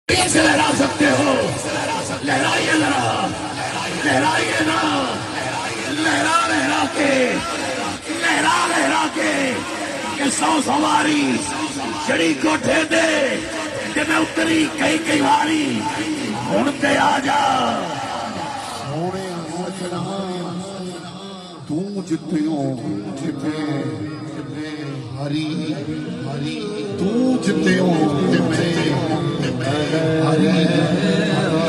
कैसे लहरा सकते हो? लहराइए जरा, लहराइए ना, लहरा लहरा के, लहरा लहरा के कि 100 सवारी चढ़ी कोठे दे कि मैं उतरी कई कई बारी हुण ते आ जा। सोने सजना तू जितियो जिते हरी हरी तू जितियो जिते हरी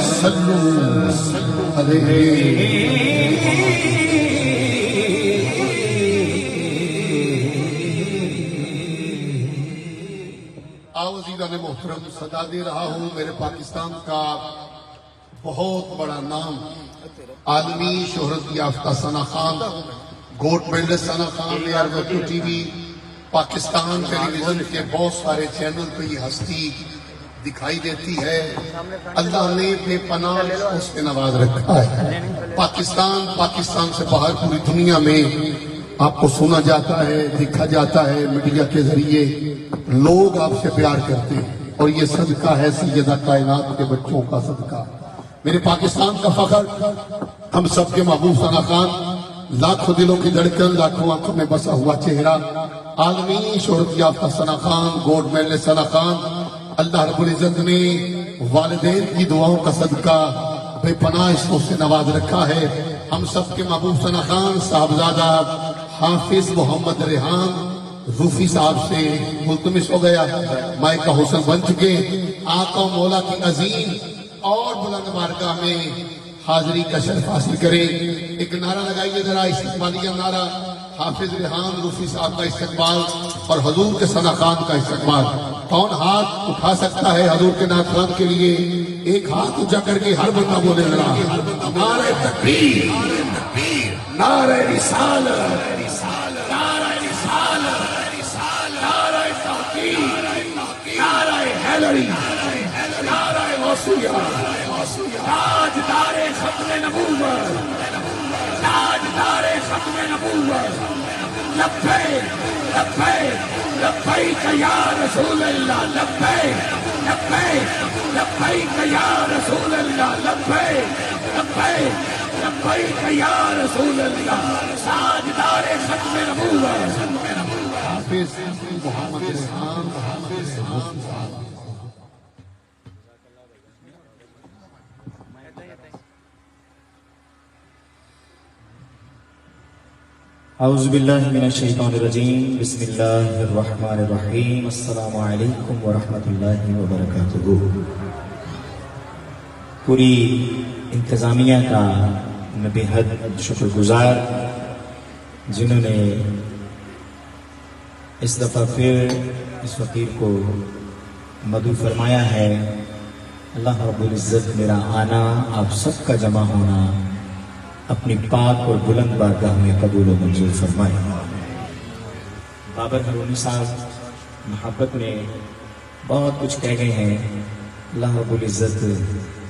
सल्लू अलैहि। आवाज़ीदा ने मोहतरम सदा दे रहा हूँ। मेरे पाकिस्तान का बहुत बड़ा नाम आलमी शोहरत याफ्ता सना खान, गोल्ड मेडलिस्ट सना खान ने अरबत्तू टीवी पाकिस्तान टेलीविजन के बहुत सारे चैनल पे ये हस्ती दिखाई देती है। अल्लाह ने बेपनाह उस पे नवाज रखा है। पाकिस्तान से बाहर पूरी दुनिया में आपको सुना जाता है, देखा जाता है, मीडिया के जरिए लोग आपसे प्यार करते हैं और ये सदका है सैयदा कायनात के बच्चों का सदका। मेरे पाकिस्तान का फख्र, हम सबके महबूब सना खान, लाखों दिलों की धड़कन, लाखों आंखों में बसा हुआ चेहरा, आलमी शोहरत याफ्ता सना खान, गोल्ड मेडलिस्ट सना खान। अल्लाह रब्बुल इज्जत ने वालिदैन की दुआओं का सदका बेपनाह इसको से नवाज रखा है। हम सबके महबूब सना खान साहबजादा हाफिज मोहम्मद रेहान रूफी साहब से मुल्तमिस हो गया, माई का हुसन बन चुके। आका मौला की अजीम और बुलंद बारगाह में हाजिरी का शर्फ हासिल करें। एक नारा लगाइए जरा, इस्तकबालिया नारा, हाफिज रेहान रूफी साहब का इस्तकबाल और हजूर के सना खान का इस्तकबाल। कौन हाथ उठा सकता है हजूर के नाथ खान के लिए? एक हाथ ऊंचा करके हर बंदा बोले जरा, नारे तकबीर, नारे रिसालत, नारे रिसालत, नारे तौहीद, नारे हैदरी, नारे गौसिया, ताजदारे खत्म नबूवत, ताजदारे खत्म नबूवत। लब्बैक लब्बैक लब्बैक या रसूल अल्लाह, लब्बैक लब्बैक लब्बैक या रसूल अल्लाह, लब्बैक लब्बैक लब्बैक या रसूल अल्लाह। ताजदारे खत्म नबूवत हाफिज मोहम्मद रेहान साहब। औज़ु बिल्लाहि मिनश शैतानिर रजीम, बिस्मिल्लाहिर रहमानिर रहीम, अस्सलामु अलैकुम व रहमतुल्लाहि व बरकातुहू। पूरी इंतज़ामिया का मैं बेहद शुक्रगुजार, जिन्होंने इस दफ़ा फिर इस फ़कीर को मदऊ फरमाया है। अल्लाह रब्बुल इज़्ज़त मेरा आना, आप सबका जमा होना अपनी पाक और बुलंद बारगाह में कबूल और मंजूर फरमाए। बाबर हरूनी साहब मोहब्बत में बहुत कुछ कह गए हैं। अल्लाह रब्बुल इज़्ज़त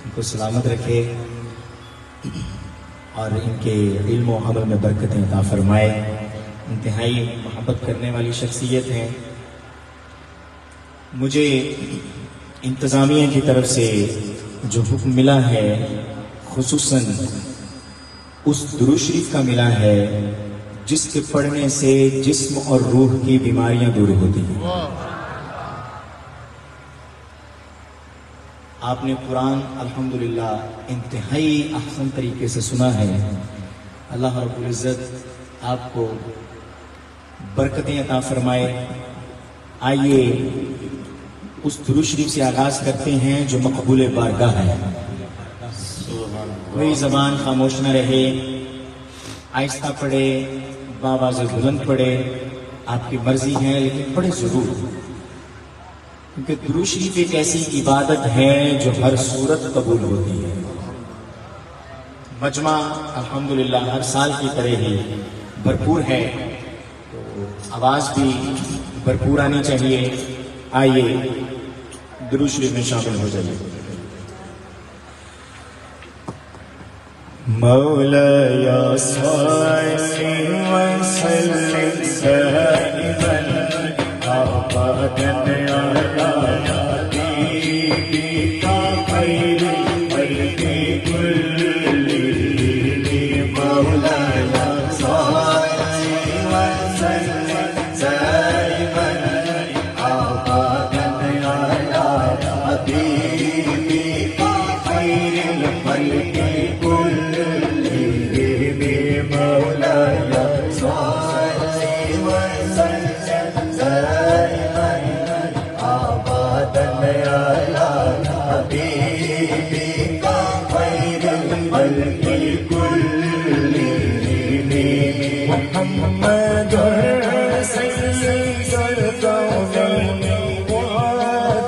इनको सलामत रखे और इनके इल्म और अमल में बरकतें अता फरमाए। इंतहाई मोहब्बत करने वाली शख्सियत हैं। मुझे इंतज़ामिया की तरफ से जो हुक्म मिला है, खुसूसन उस दुरूद शरीफ का मिला है जिसके पढ़ने से जिस्म और रूह की बीमारियां दूर होती हैं। आपने कुरान अल्हम्दुलिल्लाह इंतहाई अहसन तरीके से सुना है। अल्लाह रब्बुल इज़्ज़त आपको बरकतें अता फरमाए। आइए उस दुरूद शरीफ से आगाज करते हैं जो मकबूल बारगाह है। कोई जबान खामोश न रहे, आहिस्ता पढ़े, बावाज़ बुलंद पढ़े, आपकी मर्जी है लेकिन पढ़े जरूर, क्योंकि दुरूद शरीफ एक ऐसी इबादत है जो हर सूरत कबूल होती है। मजमा अल्हम्दुलिल्लाह हर साल की तरह ही भरपूर है, तो आवाज भी भरपूर आनी चाहिए। आइए दुरूद शरीफ में शामिल हो जाइए। मौलाया सल्ली व सल्लिम दाइमन अबदन अला हबीबिका हबीबी का खैरुल खल्क़ि कुल्लिहिम मौलाया सल्लि व सल्लिम दाइमन अबदन अला हबीबी का खैरुल खल्क़ि कुल्लिहिम मुहम्मदुर सय्यदुल कौनैन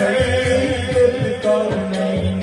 सय्यदुल कौनैन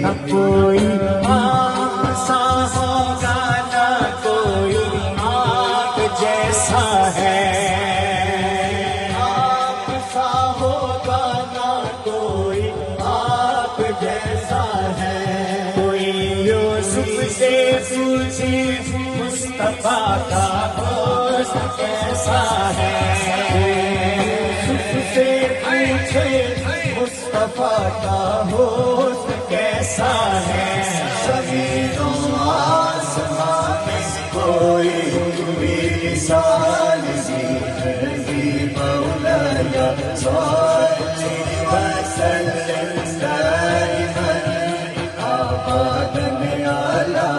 न कोई आसा होगा न कोई आप जैसा है आप सा होगा न कोई आप जैसा है कोई यूसुफ से पूछे मुस्तफा का हुस्न कैसा है यूसुफ से पूछे मुस्तफा का हुस्न कैसा है ज़मीनों आसमां में कोई मिसाल नहीं मौलाया सल्लि व सल्लिम दाइमन अबदन अला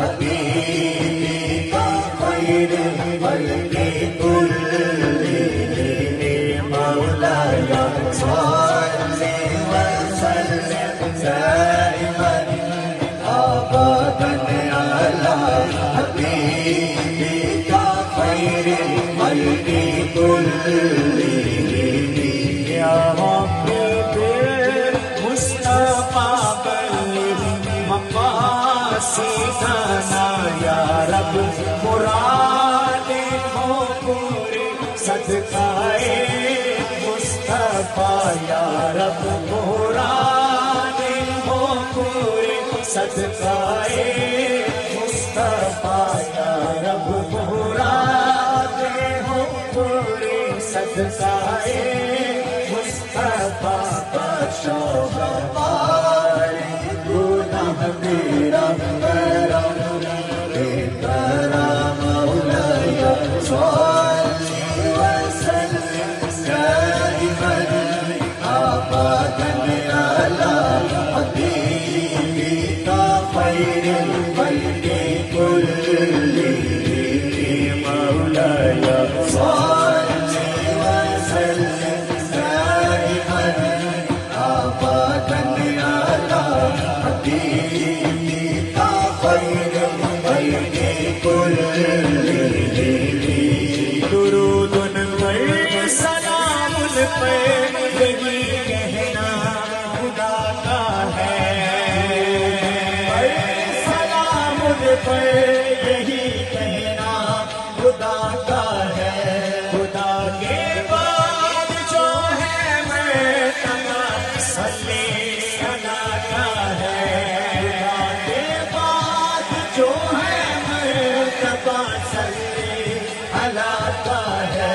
हबीबिका खैरुल खल्क़ि कुल्लिहिम मौलाया सल्लि व सल्लिम दाइमन अबदन अला हबीबिका खैरुल खल्क़ि कुल्लिहिम या रब्बी मुस्तफा बल्लिग़ मक़ासिदना या रब मुरादे हो पूरी सदक़ाए मुस्तफा या रब मुरादे हो पूरी सदक़ाए मुस्तफा या रब मुरादे हो पूरी सदक़ाए मुस्तफा बख्शो हमारे गुनाह मेरा करम तेरा मौलाया सल्लि व सल्लिम दाइमन अबदन अला हबीबिका खैरुल खल्क़ि कुल्लिहिम मौलाया सल्लि व सल्लिम दाइमन अबदन अला हबीबिका खैरुल खल्क़ि कुल्लिहिम दुरूदुन पर सलामुन पर यही कहना खुदा का है सलामुन पर यही कहना खुदा का है खुदा के बाद जो है मर्तबा सल्ले अला का है खुदा के बाद जो है मर्तबा सल्ले अला का है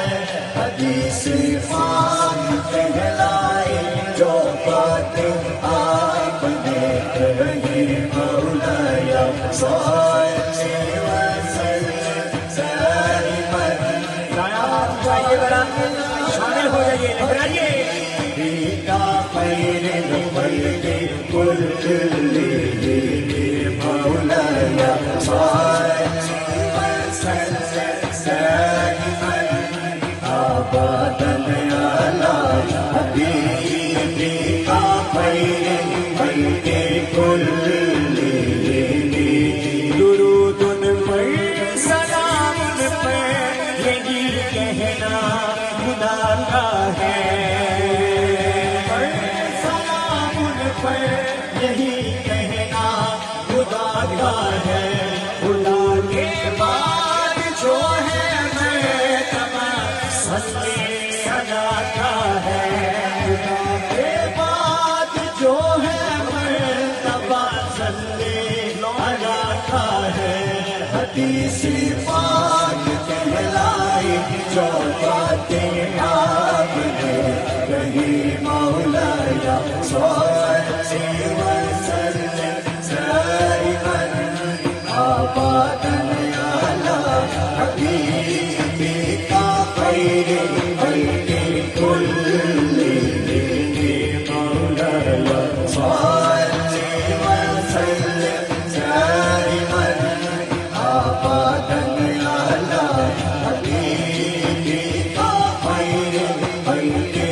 हदीस पाक कहलाए जो बातें आपने कही मौलाया सल्लि व सल्लिम दाइमन शामिल हो जाइए लहराइए बीका खैरुल खल्क़ि कुल्लिहिम मौलाया सल्लि व सल्लिम दाइमन अबदन अला हबीबिका खैरुल खल्क़ि कुल्लिहिम दुरूदुन पर सलामुन पर यही कहना खुदा का है का है, खुदा के बाद जो है मर्तबा सल्ले अला का है, खुदा के बाद जो है मर्तबा सल्ले अला का है। हदीसी पाक कहलाई जो बातें आपने कही, मौलाया सल्ले वसल्लम दाइमन अबदन अला हबीबिका खैरिल खल्क़ि कुल्लिहिम, मौलाया सल्ले वसल्लम दाइमन अबदन अला हबीबिका खैरिल खल्क़ि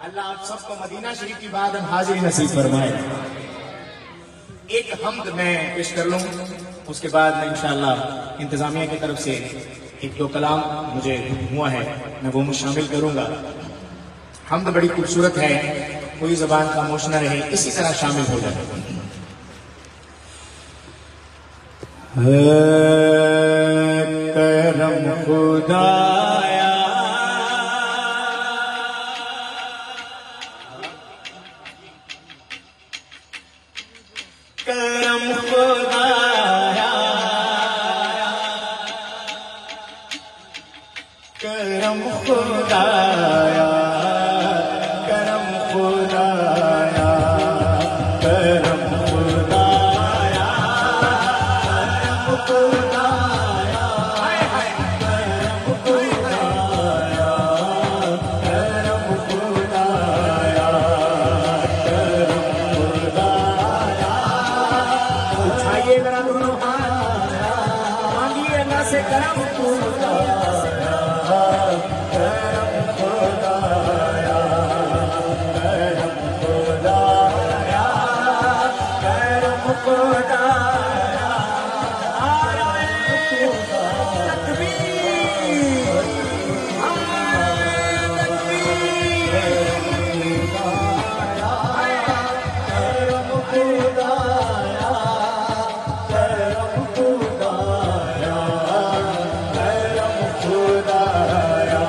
अल्लाह आप सबको मदीना शरीफ की बात हम हाजिरी नसीब फरमाए। एक हम्द मैं पेश कर लूं, उसके बाद मैं इंशाअल्लाह इंतजामिया की तरफ से एक दो कलाम मुझे हुआ है मैं वो शामिल करूंगा। हम्द बड़ी खूबसूरत है, कोई जबान खामोश न रहे, इसी तरह शामिल हो जाए। करम खुदाया करम खुदाया, करम खुदाया, करम खुदाया, करम खुदाया, करम खुदाया, हाय हाय करम खुदाया, करम खुदाया, करम खुदाया। उठाइए मेरा दोनों हाथ, मांगिए अल्लाह से करम खुदाया, करम खुदाया, करम खुदाया, करम खुदाया। नारे तकबीर, नारे तकबीर, करम खुदाया, करम खुदाया, करम खुदाया।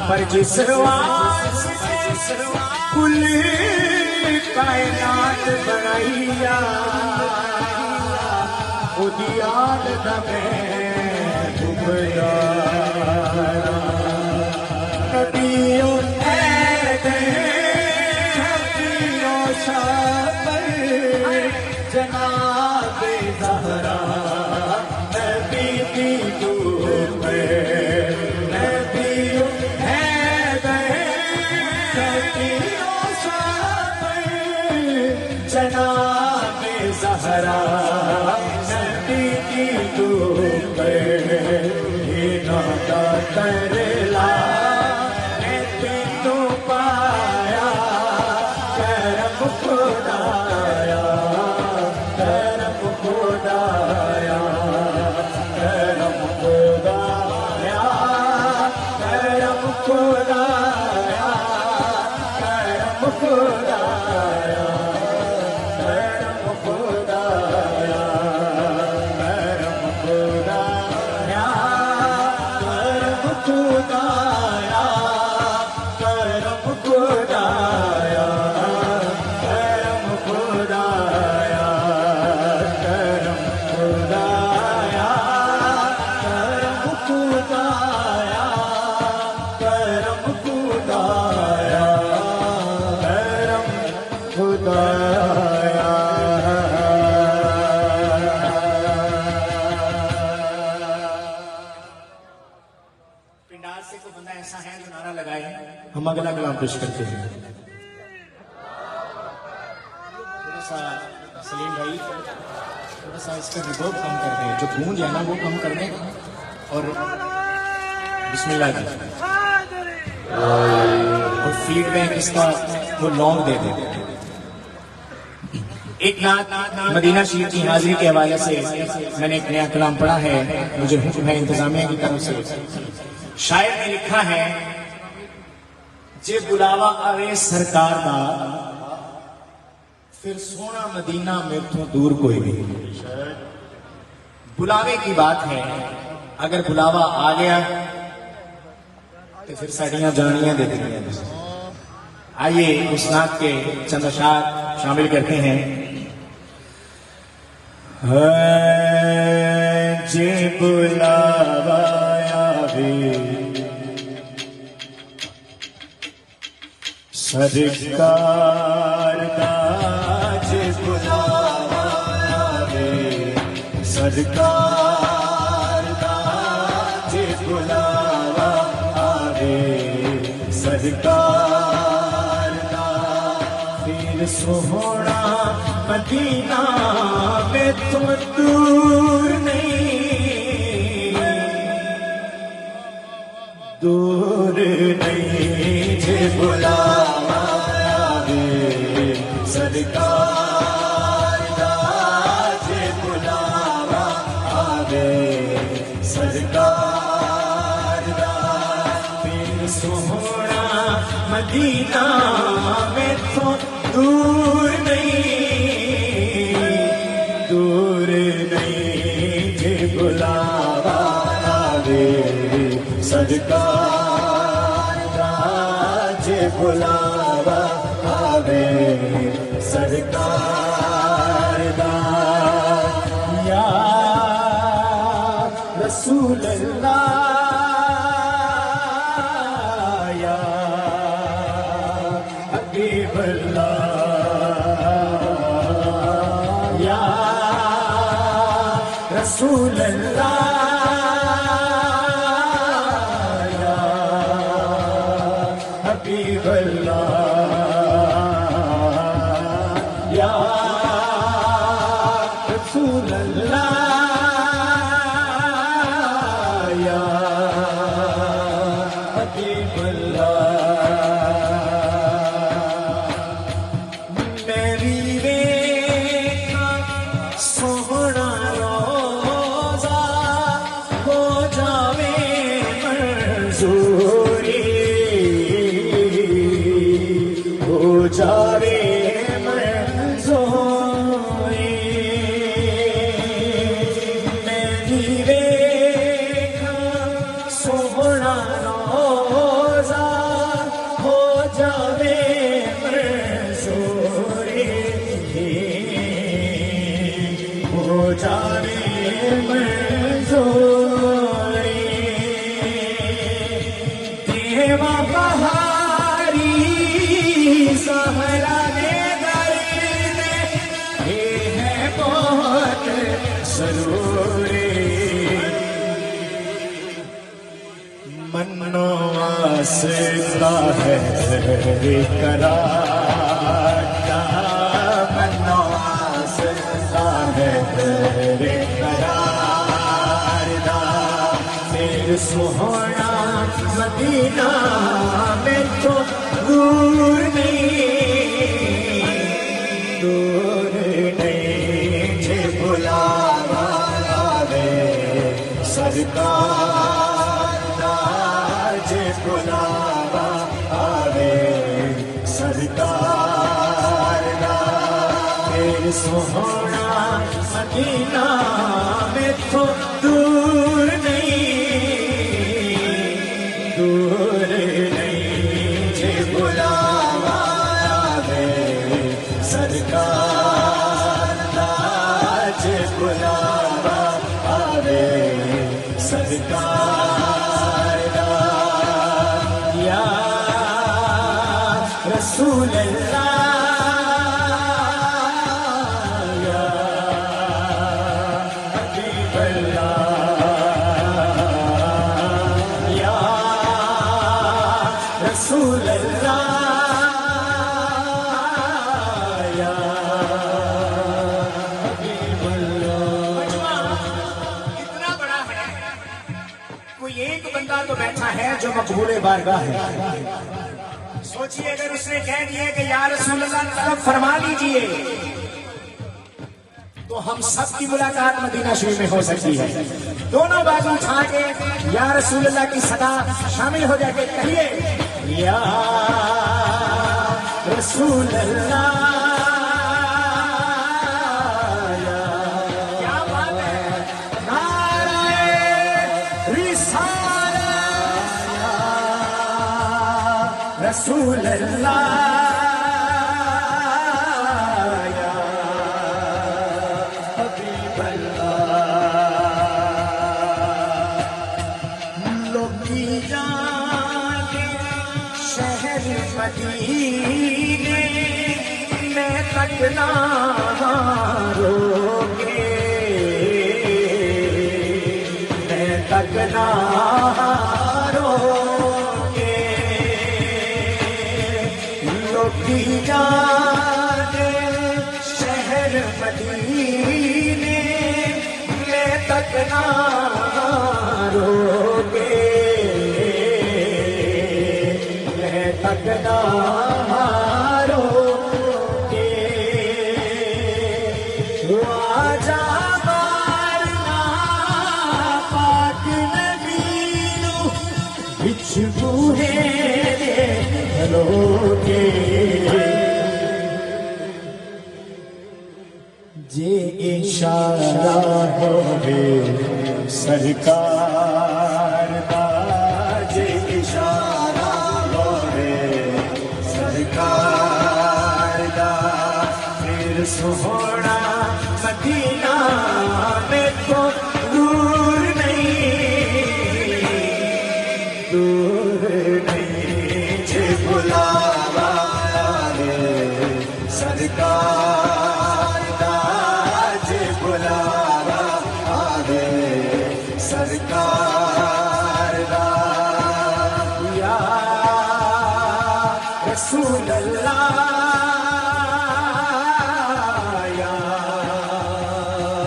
पर जिस वास्ते कुल कायनात बनाइया उदी याद दमे डुबया नदियों जनाबे ज़हरा नबी की दूर में नबियों जनाबे ज़हरा नबी की दूर में ये नाता करला मैं तेनू पाया करम खुदाया करम खुदाया करम खुदाया करम खुदाया करम खुदाया करम खुदाया करम खुदाया करम खुदाया करम खुदाया करम खुदाया करम खुदाया करम खुदाया करम खुदाया करम खुदाया पिंडार से कोई बंदा ऐसा है जो नारा लगाए हम अगला कलाम पेश करते हैं थोड़ा सा सलीम भाई थोड़ा सा इसका रिवर्ब कम कर दें जो गूंज है ना वो कम कर दें और बिस्मिल्लाह जी और फीडबैक इसका वो लॉन्ग दे दें एक नात मदीना शरीफ की हाजिरी के हवाले से मैंने एक नया कलाम पढ़ा है मुझे हुक्म है इंतजामिया की तरफ से शायर ने लिखा है जे बुलावा आवे सरकार दा फिर सोना मदीना मेरे दूर कोई नहीं बुलावे की बात है अगर बुलावा आ गया तो फिर साड़ियां जानियां दे देंगे आइए उस नात के चंद अशार शामिल करते हैं जे बुलावा आवे सरकार दा जे बुलावा आवे सरकार दा जे बुलावा आवे सरकार दा फिर सोहना मदीना में तुम दूर नहीं दूर नहीं जे बुलावा आवे सरकार दा जे बुलावा आवे सरकार दा फिर सोहना मदीना में तो दूर नहीं दूर नहीं जे बुलावा आवे सरकार दा जे बुलावा आवे सरकार दा या रसूल अल्लाह या हबीब अल्लाह या रसूल अल्लाह या हबीब अल्लाह या रसूल अल्लाह या हबीब अल्लाह मेरी वे सोहना रोजा मन्नो आसता है करार दा, मन्नो आसता है करार दा, मेरे सोहना मदीना में तो दूर नहीं जे बुलावा आवे सरकार, जे बुलावा आवे सरकार दा, मेरे सोहना मदीना में तो दूर नहीं जे बुलावा आवे सरकार दा, जे बुलावा आवे सरकार दा, या रसूल अल्लाह, या हबीब अल्लाह, या रसूल अल्लाह, या हबीब अल्लाह। इतना बड़ा है, कोई एक बंदा तो बैठा है जो मकबूले बारगाह है। सोचिए अगर उसने कह दिया कि या रसूल अल्लाह तलब फरमा लीजिए, तो हम सब की मुलाकात मदीना शरीफ में हो सकती है। दोनों बाजू उठा के या रसूल अल्लाह की सदा शामिल हो जाके कहिए या रसूल अल्लाह, क्या बात है, नारे रिसालत रसूल अल्लाह, या हबीब अल्लाह। लोकी जाने शहर मदीने में तक ना रोके, मैं तक ना रोके, लोकी जाने शहर मदीने में तक ना रोके, मैं तक ना रोके, आजा मारना पाक नबीनु बिच बूहे लोगे, जे इशारा होवे सरकार दा, जे इशारा होवे सरकार दा, फिर सोहना मदीना में तो दूर नहीं जे बुलावा आवे सरकार दा, जे बुलावा आवे सरकार दा, या रसूल अल्लाह, या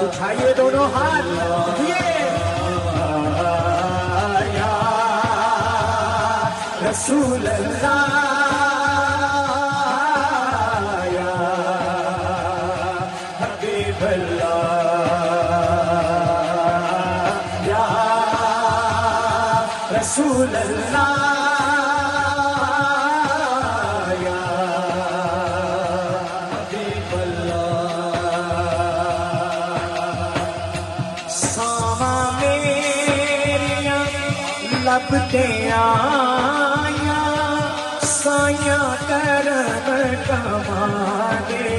उठाइए दोनों हाथ ये या रसूल अल्लाह, या हबीब अल्लाह, या रसूल अल्लाह, या हबीब अल्लाह। सावा मेरिया लब ते आया, साया करम कमाने,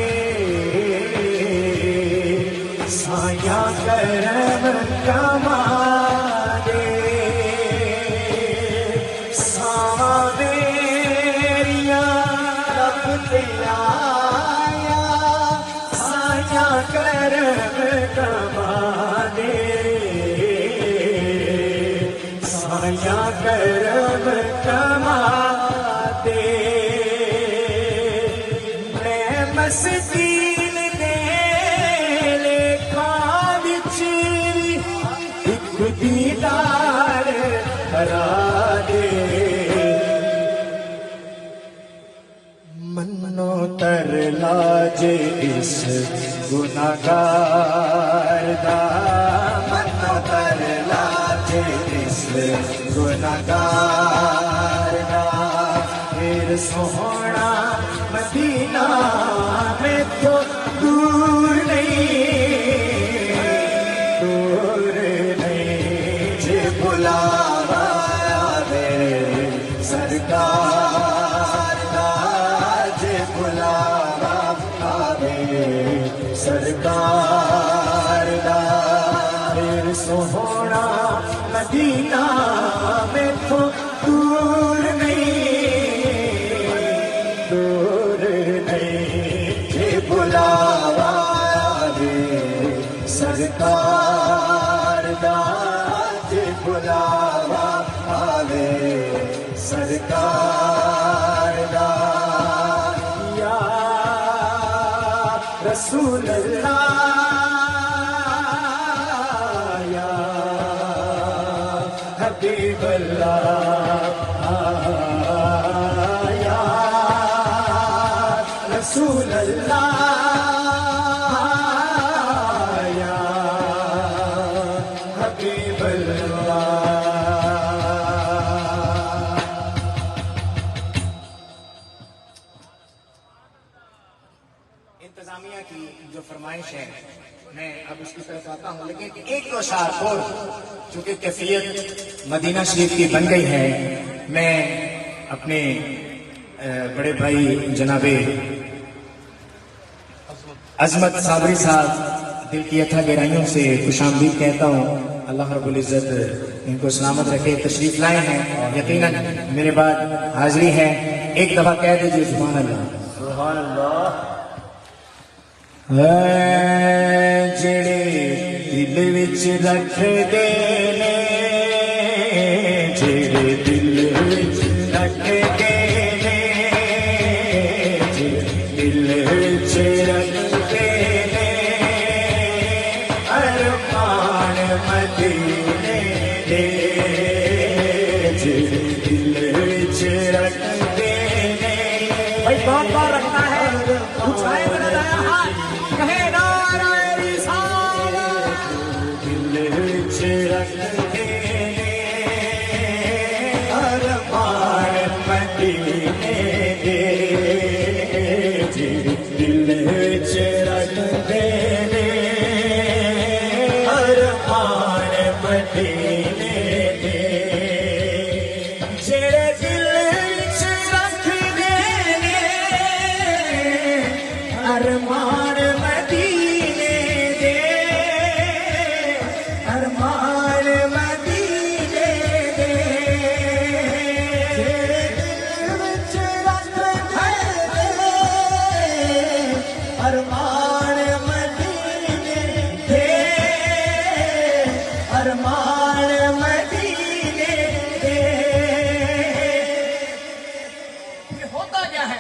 साया करम कमाने, सावा मेरिया लब ते आया, साया करम कमाने, या करम कमाते मैं मस्कीन दे लेखा विच एक दीदार करा दे मनो तर लाजे इस गुनाहगार दा मनो तर लाजे इस गुनाहगार दा फिर सोहना मदीना में तो दूर नहीं जे बुलावा आवे सरकार दा जे बुलावा आवे सरकार दा फिर सोहना मदीना में तो दूर नहीं जे बुलावा आवे सरकार दा जे बुलावा आवे सरकार दा या रसूल अल्लाह या हबीब अल्लाह या रसूल अल्लाह या हबीब अल्लाह। इंतजामिया की जो फरमाइश है मैं अब उसकी तरफ आता हूँ, लेकिन एक दो शार और चूंकि कैफियत मदीना शरीफ की बन गई है, मैं अपने बड़े भाई जनाबे अजमत साबरी साहब दिल की अथा गहराइयों से खुशामदीद कहता हूँ। अल्लाह रब्बुल इज्जत इनको सलामत रखे। तशरीफ लाए हैं, यकीनन मेरे बाद हाजिरी है। एक दफा कह दीजिए सुभान अल्लाह। सुभान अल्लाह। जेड़े दिल विच रख दे ने, जेड़े दिल विच रख दे ने, दिल विच रख दे ने, अरमान मदीने दे, जेड़े दिल विच रख दे ने। भाई कौन कौन रखता है? उठाए बना लाया हाथ, कहे नाराए रिसालत, दिल विच रख दे ने, अरमान मदीने दे, दिल विच रख दे ने, अरमान मदीने दे, जेड़े दिल विच रख दे ने, अरमान मदीने दे, अरमान मदीने दे, जेड़े दिल विच रख दे ने, अरमान मदीने दे, अरमान मदीने दे। ये होता क्या है?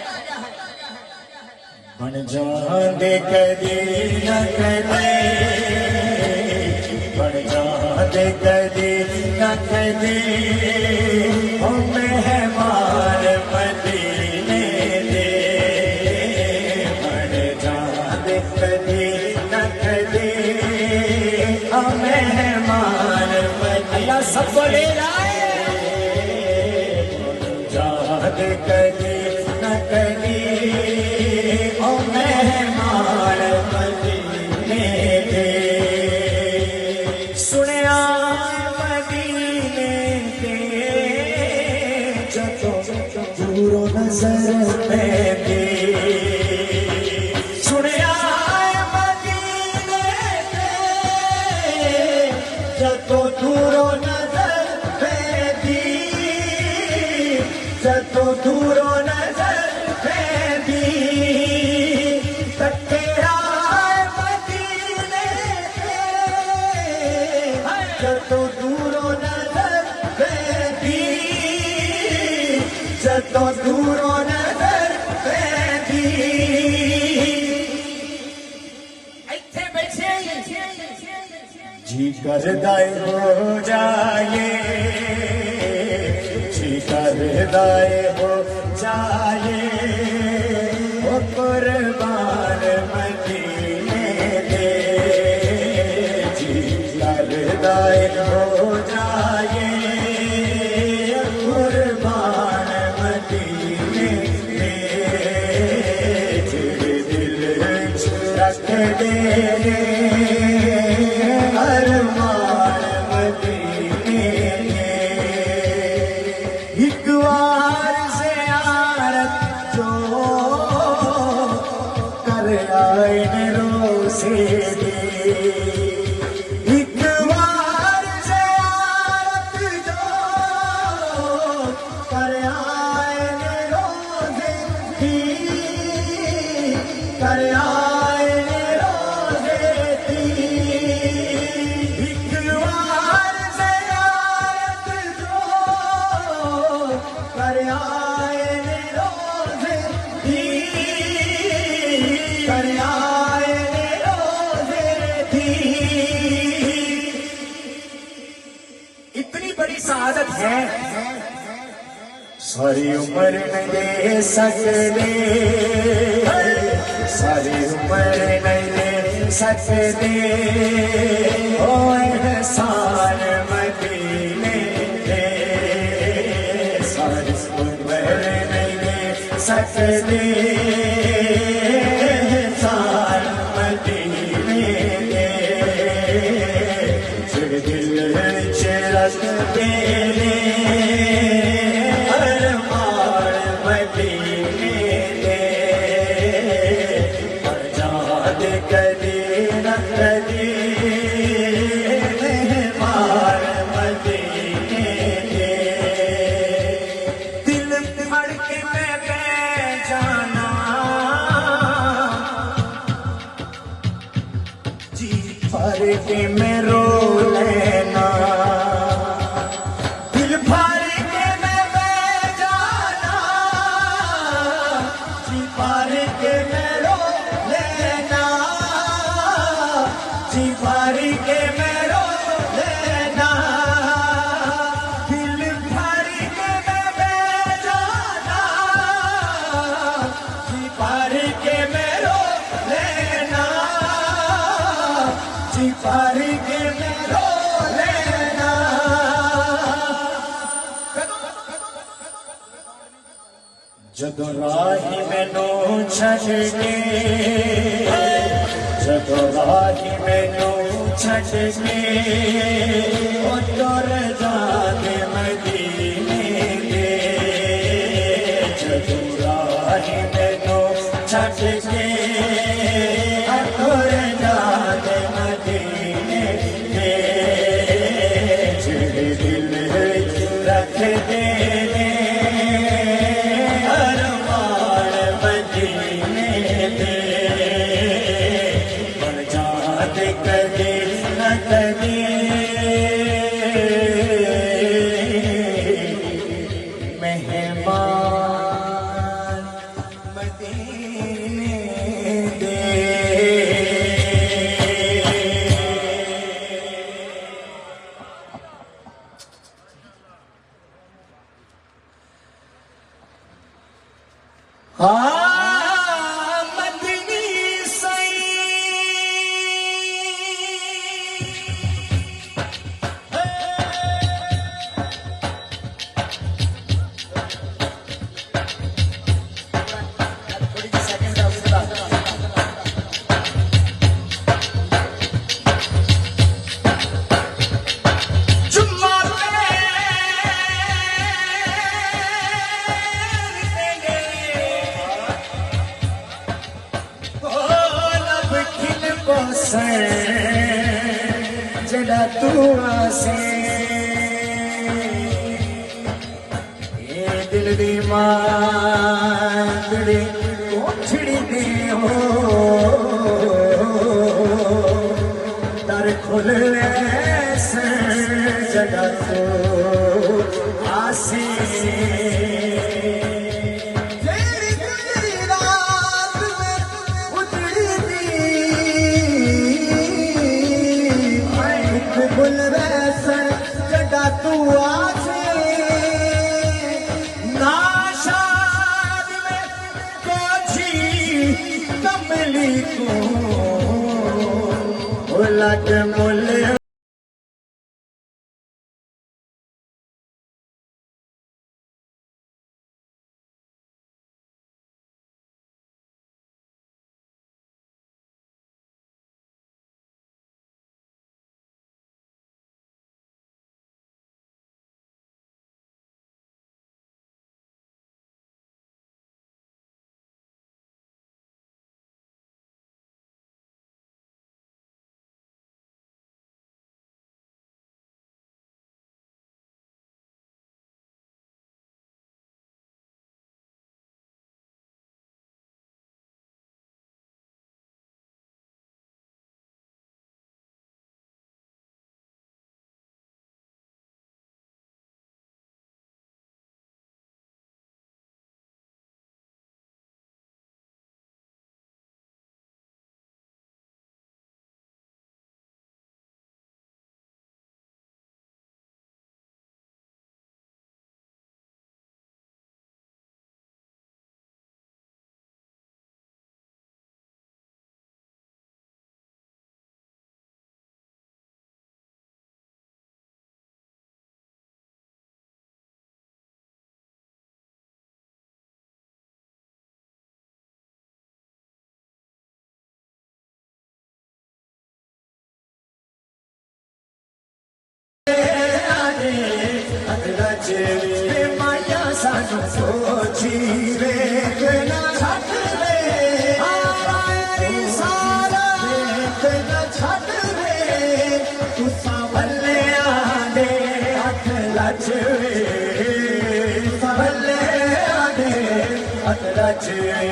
बन जाते कदी न कदी, बन जाते कदी न कदी, ओ मेहमान मदीने दे, बन जाते कदी न कदी, ओ मेहमान मदीने सब ले लाए, बन जाते कदी न कदी, ओ मेहमान मदीने दे, सुनिया मदीने दे, जतो दूरों नजर पैदी, सुनिया मदीने दे, जतो दूरों नजर पैदी, जतो दूरों नजर पैदी, तेरा मदीने दे, जतो दूरों नजर पैदी। तो दूरों नजर पैदी इत्थे बैठे जी करदाए हो जाए जी करदाए हो जाए ओ कुर्बान मदीने दे जी करदाए हो जाए कुर्बान मदीने दे तेरे दिल रख दे अरमान मदीने दे एक बार ज़ियारत जो कर आए रोज़े दे एक बार ज़ियारत जो कर आए रोज़े दी कर आए रोज़े दी एक बार ज़ियारत जो कर आए रोज़े दी कर आए रोज़े दी इतनी बड़ी सआदत है सारी उम्र नहीं दे सकते सारी उम्र नहीं दे सकते ओ एहसान मदीने दे सारी उम्र नहीं दे सकते एहसान मदीने दे जिहड़े दिल विच रखदे ने अरमान मदीने दे आजाद कदी न कदी मेहमान मदीने दे दिल फड़ के मैं बह जाना जी भर के मैं रो लेना दिल भर के मैं बह जाना जी भर के मैं रो लेना जी भर के मैं रो लेना दिल भर के मैं बह जाना जी भर के मैं रो लेना जी भर के मैं रो लेना जदों राही मैनू छड़ के जदों राही मैनू छड़ के ओ तुर जाके मदीने दे जदों राही मैनू छड़ के ओ तुर जाके मदीने दे जिहड़े दिल विच रखदे ने अरमान मदीने दे बन जात कदी न कदी मेहमान मदीने दे मदनी सई जुम्मा जड़ा तू आसे ये दिल दी मांगड़ी कोठड़ी दे हो दर खुल जड़ा तू आसे दुआ से नाशाद में कोची कमली को लग मुले माया सानू सोची रे ना छट रे सारा ना छट रे तुसा बल्ले आदे हथ लचवे बल्ले आदे हथ लचवे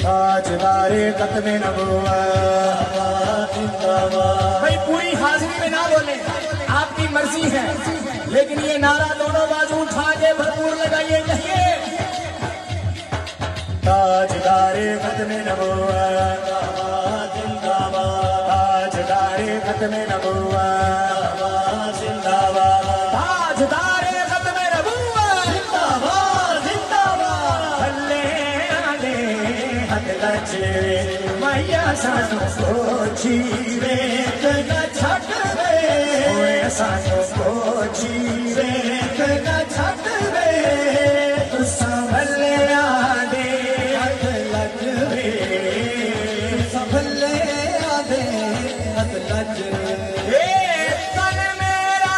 ताजदारे खत्म नबुव्वत भाई पूरी हाजिरी में ना बोले, आपकी मर्जी है, लेकिन ये नारा दोनों बाजू उठा के भरपूर लगाइए, कहिए ताजदारे खत्म नबुव्वत जिंदाबाद, ताजदारे खत्म नबुव्वत जिंदाबाद, ताजदारे खत्म नबुव्वत जिंदाबाद जिंदाबाद, भले आने हथ लचे मैया सानू सोची रे ना छट रे सानू सोची रे ना छट रे तुसा भले आदे हथ लग रे भले आदे हथ लग रे तन मेरा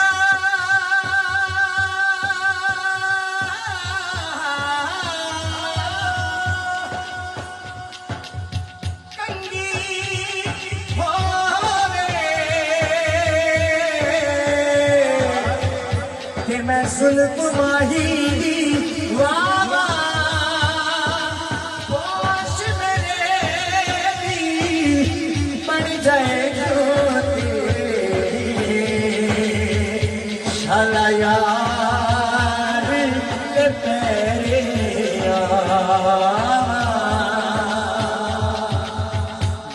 कंगी मैं सुल्फ माही वावा पोश मेरे भी बन जाए ज्योति शाला यार के पैरे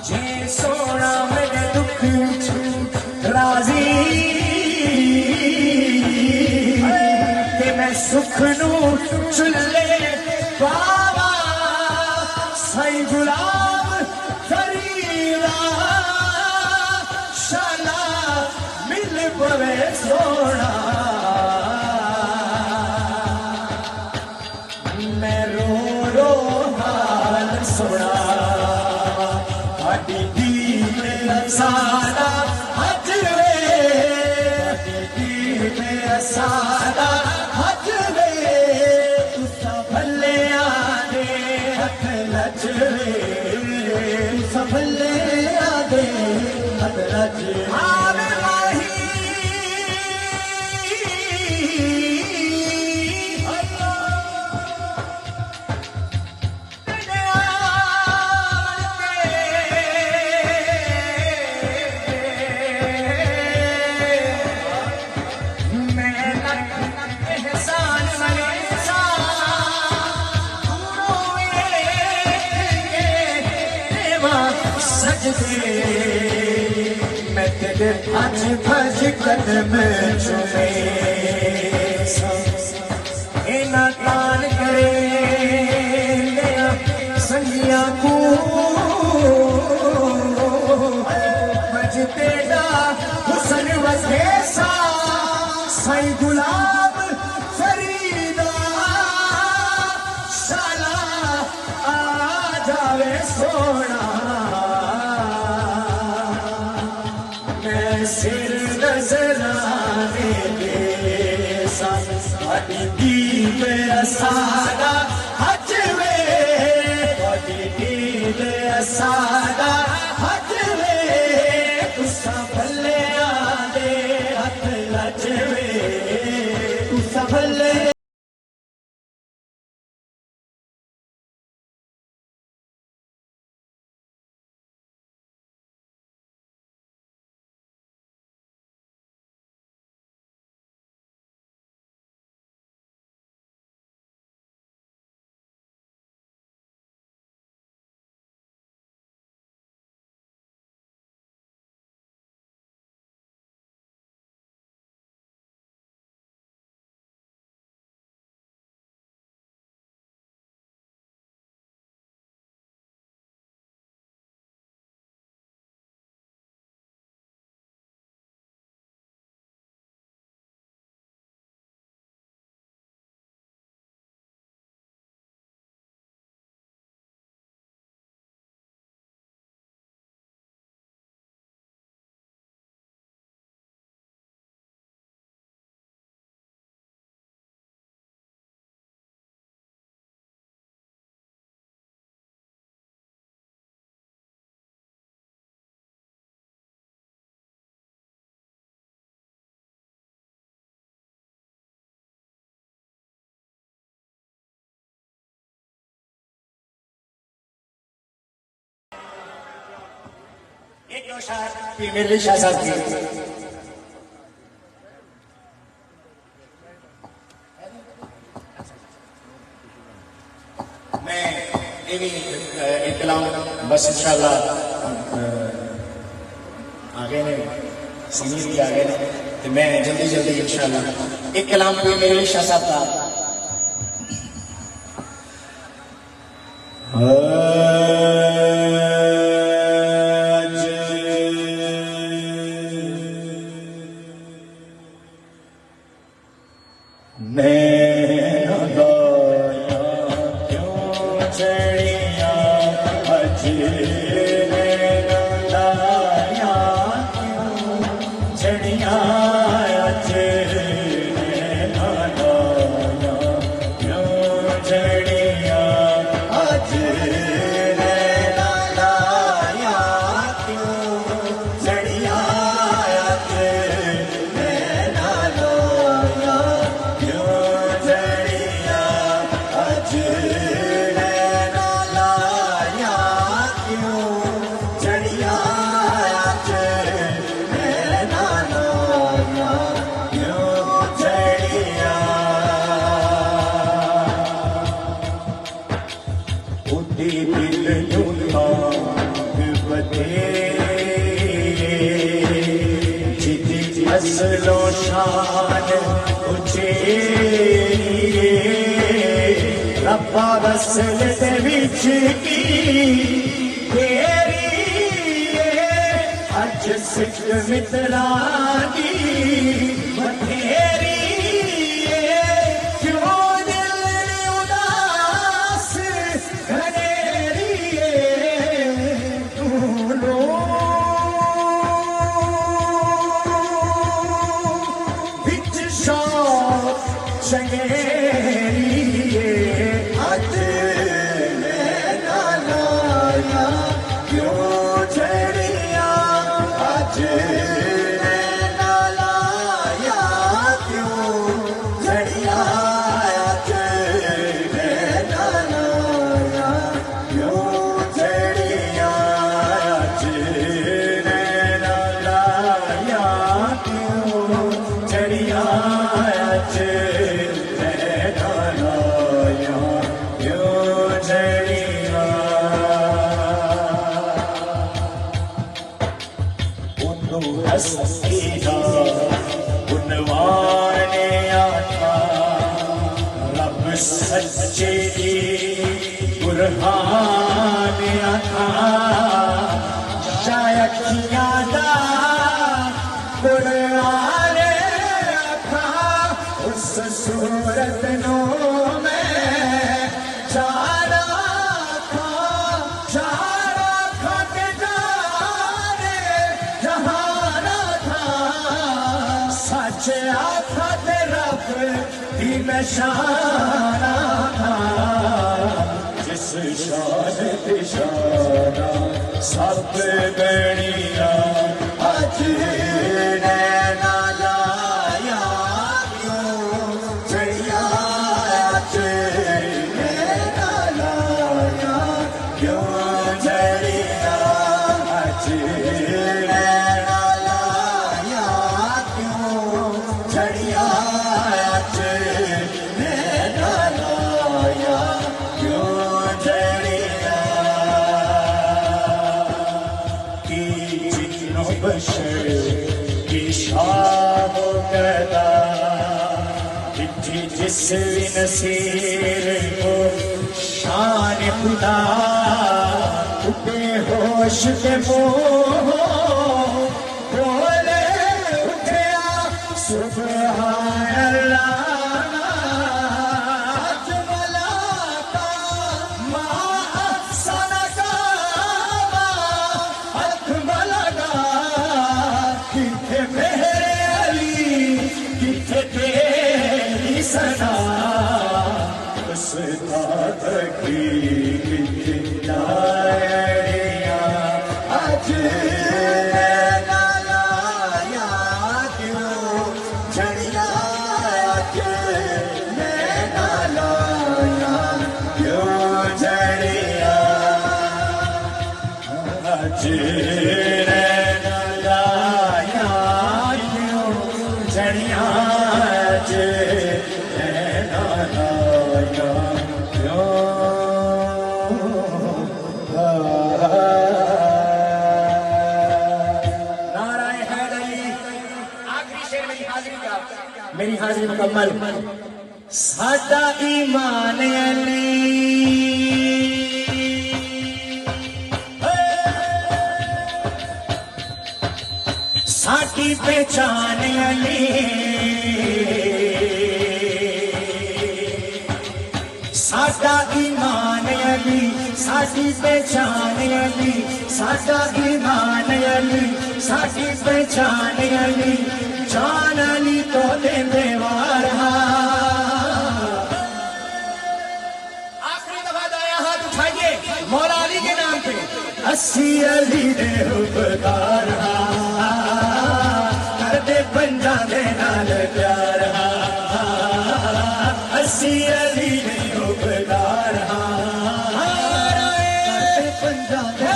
जे सोना मेरे दुख राजी सुख नू चुल्ले बाबा साईं गुलाम फरीदा शाला मिल पवे सोना मैं रो रो हाल सुना आटी दी मेरा सारा हज रे दी मेरा सारा भले आदे हथ लचे आवे माही सजदे मैं तेरे भज भज कदम चुमे इना तान करे मेरा संगिया को भज तेरा हुसन वसे सा साई गुलाब फरीदा शाला आ जावे सोना मैं सिर नजराने दे सादी में सादा हज वे सादा हज वे तुसा भले आदे हथ लज वे तुसा भले एक दो शायर मेरे शाह साहब की मैं एक कलाम बस इंशाल्लाह आ गए ने समीर भी आ गए ने तो मैं जल्दी जल्दी इंशाल्लाह एक कलाम भी मेरे शाह साहब का सच्चे बुरहान आता शायद यादा कुरान आता उस सूरत नो में चारा खा के जाने जहाना था सच आखा ते रब ही मैं शाना था जिस शान दिशाना सब बनिया अज नैना लाया क्यों चढ़िया अज नैना लाया क्यों चढ़िया अज नैना लाया क्यों चढ़िया अज नैना लाया क्यों चढ़िया की जिन्नो बशर की शान कदा चिट्ठी जिस भी नसीर को शान खुदा उठे होश के मोह बोले उठया सुभान अल्लाह आज नैना लाया क्यों चढ़िया आज नैना लाया क्यों चढ़िया आज नैना लाया क्यों चढ़िया आज नैना लाया मेरी हाजिरी मुकम्मल साडा ईमान अली साडी पहचान अली साडा ईमान अली साडी पहचान अली साडा ईमान अली साडी पहचान अली जान अली तो देंदे वार आखिरी दफा दाया हाथ उठाइए मौला अली के नाम पे अस्सी अली दे उपकार कर दे बंदा दे नाल प्यार अस्सी अली दे उपकार बंदा दे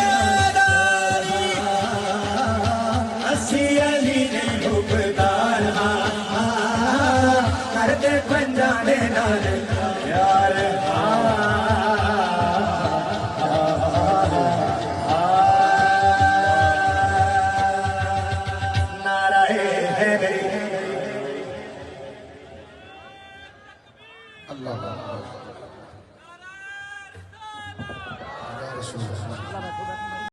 अस्सी अली दे उपकार कर दे बंदा दे नाल प्यार अल्लाह